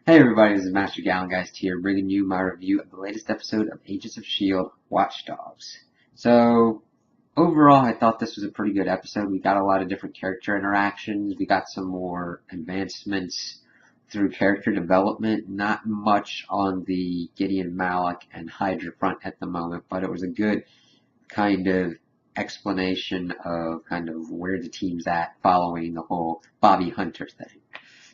Hey everybody, this is Master Gallengeist here, bringing you my review of the latest episode of Agents of S.H.I.E.L.D. Watchdogs. So, overall, I thought this was a pretty good episode. We got a lot of different character interactions. We got some more advancements through character development. Not much on the Gideon Malik and Hydra front at the moment, but it was a good kind of explanation of kind of where the team's at following the whole Bobby Hunter thing.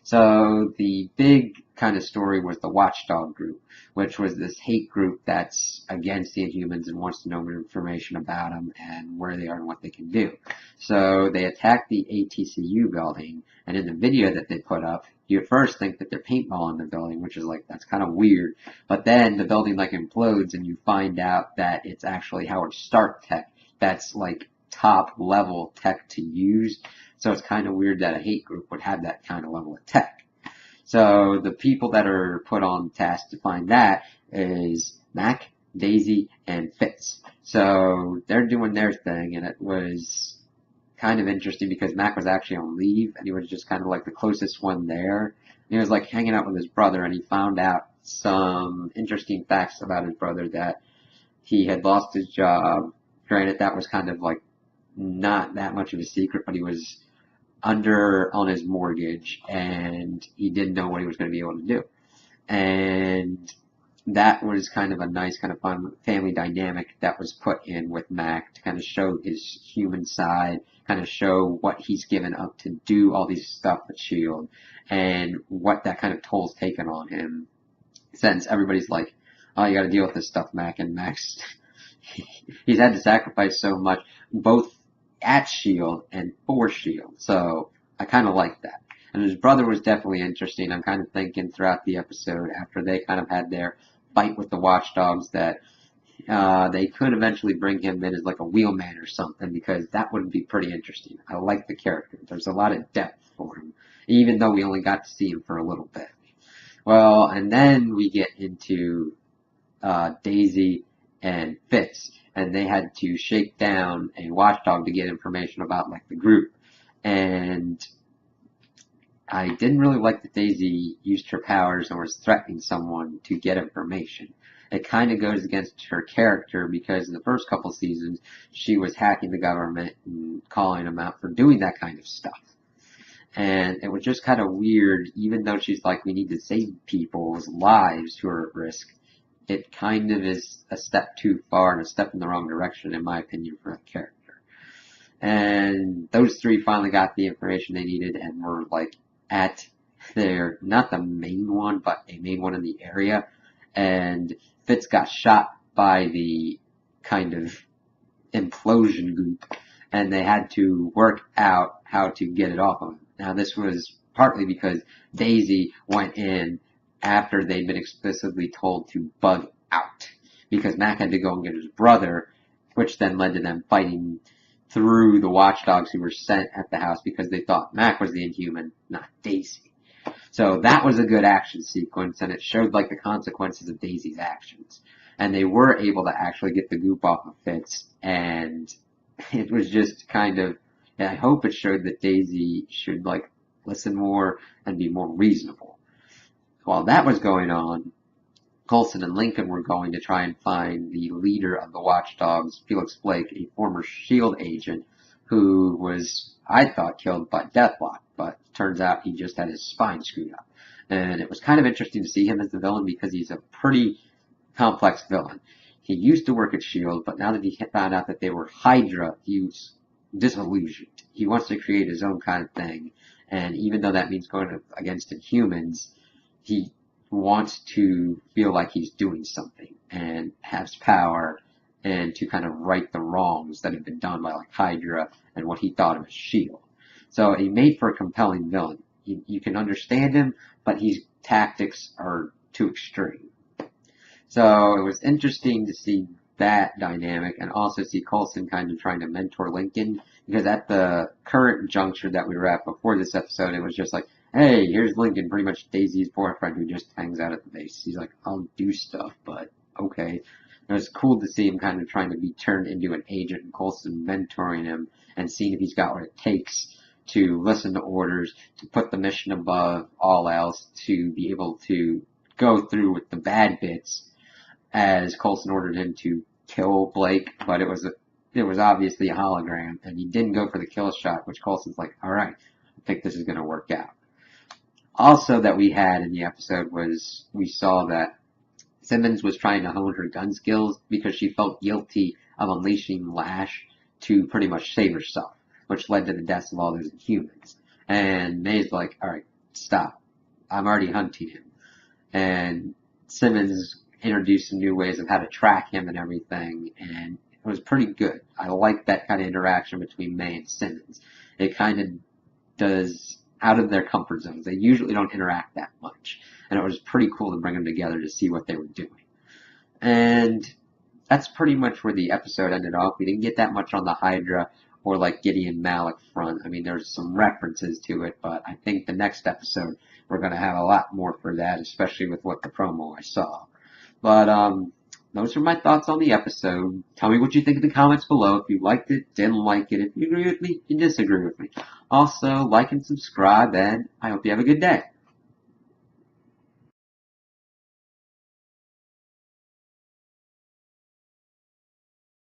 So the big kind of story was the Watchdog group, which was this hate group that's against the Inhumans and wants to know more information about them and where they are and what they can do. So they attacked the ATCU building, and in the video that they put up, you at first think that they're paintballing the building, which is like, that's kind of weird. But then the building like implodes and you find out that it's actually Howard Stark tech that's like top level tech to use. So it's kind of weird that a hate group would have that kind of level of tech. So the people that are put on task to find that is Mac, Daisy, and Fitz. So they're doing their thing, and it was kind of interesting because Mac was actually on leave, and he was just kind of like the closest one there. And he was like hanging out with his brother, and he found out some interesting facts about his brother, that he had lost his job. Granted, that was kind of like not that much of a secret, but he was under on his mortgage and he didn't know what he was going to be able to do. And that was kind of a nice, kind of fun family dynamic that was put in with Mac to kind of show his human side, kind of show what he's given up to do all these stuff with S.H.I.E.L.D. and what that kind of toll's taken on him. Since everybody's like, oh, you gotta deal with this stuff, Mac, and Mac's, he's had to sacrifice so much, both at S.H.I.E.L.D. and for S.H.I.E.L.D. So I kind of like that. And his brother was definitely interesting. I'm kind of thinking throughout the episode, after they kind of had their fight with the Watchdogs, that they could eventually bring him in as like a wheelman or something, because that would be pretty interesting. I like the character. There's a lot of depth for him, even though we only got to see him for a little bit. Well, and then we get into Daisy and Fitz, and they had to shake down a watchdog to get information about like the group. And I didn't really like that Daisy used her powers and was threatening someone to get information. It kind of goes against her character because in the first couple seasons she was hacking the government and calling them out for doing that kind of stuff. And it was just kind of weird, even though she's like, we need to save people's lives who are at risk. It kind of is a step too far and a step in the wrong direction, in my opinion, for a character. And those three finally got the information they needed and were like at their, not the main one, but a main one in the area. And Fitz got shot by the kind of implosion goop, and they had to work out how to get it off of him. Now, this was partly because Daisy went in after they'd been explicitly told to bug out, because Mac had to go and get his brother, which then led to them fighting through the watchdogs who were sent at the house because they thought Mac was the Inhuman, not Daisy. So that was a good action sequence, and it showed like the consequences of Daisy's actions. And they were able to actually get the goop off of Fitz, and it was just kind of, and I hope it showed that Daisy should like listen more and be more reasonable. While that was going on, Coulson and Lincoln were going to try and find the leader of the Watchdogs, Felix Blake, a former S.H.I.E.L.D. agent who was, I thought, killed by Deathlock, but turns out he just had his spine screwed up. And it was kind of interesting to see him as the villain because he's a pretty complex villain. He used to work at S.H.I.E.L.D., but now that he found out that they were Hydra, he was disillusioned. He wants to create his own kind of thing, and even though that means going against Inhumans, he wants to feel like he's doing something and has power and to kind of right the wrongs that have been done by like Hydra and what he thought of as S.H.I.E.L.D. So he made for a compelling villain. You can understand him, but his tactics are too extreme. So it was interesting to see that dynamic and also see Coulson kind of trying to mentor Lincoln, because at the current juncture that we were at before this episode, it was just like, hey, here's Lincoln, pretty much Daisy's boyfriend who just hangs out at the base. He's like, I'll do stuff, but okay. It was cool to see him kind of trying to be turned into an agent and Coulson mentoring him and seeing if he's got what it takes to listen to orders, to put the mission above all else, to be able to go through with the bad bits, as Coulson ordered him to kill Blake, but it was obviously a hologram, and he didn't go for the kill shot, which Coulson's like, alright, I think this is going to work out. Also that we had in the episode was, we saw that Simmons was trying to hone her gun skills because she felt guilty of unleashing Lash to pretty much save herself, which led to the deaths of all those humans. And May's like, alright, stop. I'm already hunting him. And Simmons introduced some new ways of how to track him and everything, and it was pretty good. I like that kind of interaction between May and Simmons. It kind of does out of their comfort zones. They usually don't interact that much, and it was pretty cool to bring them together to see what they were doing. And that's pretty much where the episode ended off. We didn't get that much on the Hydra or like Gideon Malik front. I mean, there's some references to it, but I think the next episode we're going to have a lot more for that, especially with what the promo I saw. But those are my thoughts on the episode. Tell me what you think in the comments below. If you liked it, didn't like it, if you agree with me, you disagree with me. Also, like and subscribe, and I hope you have a good day.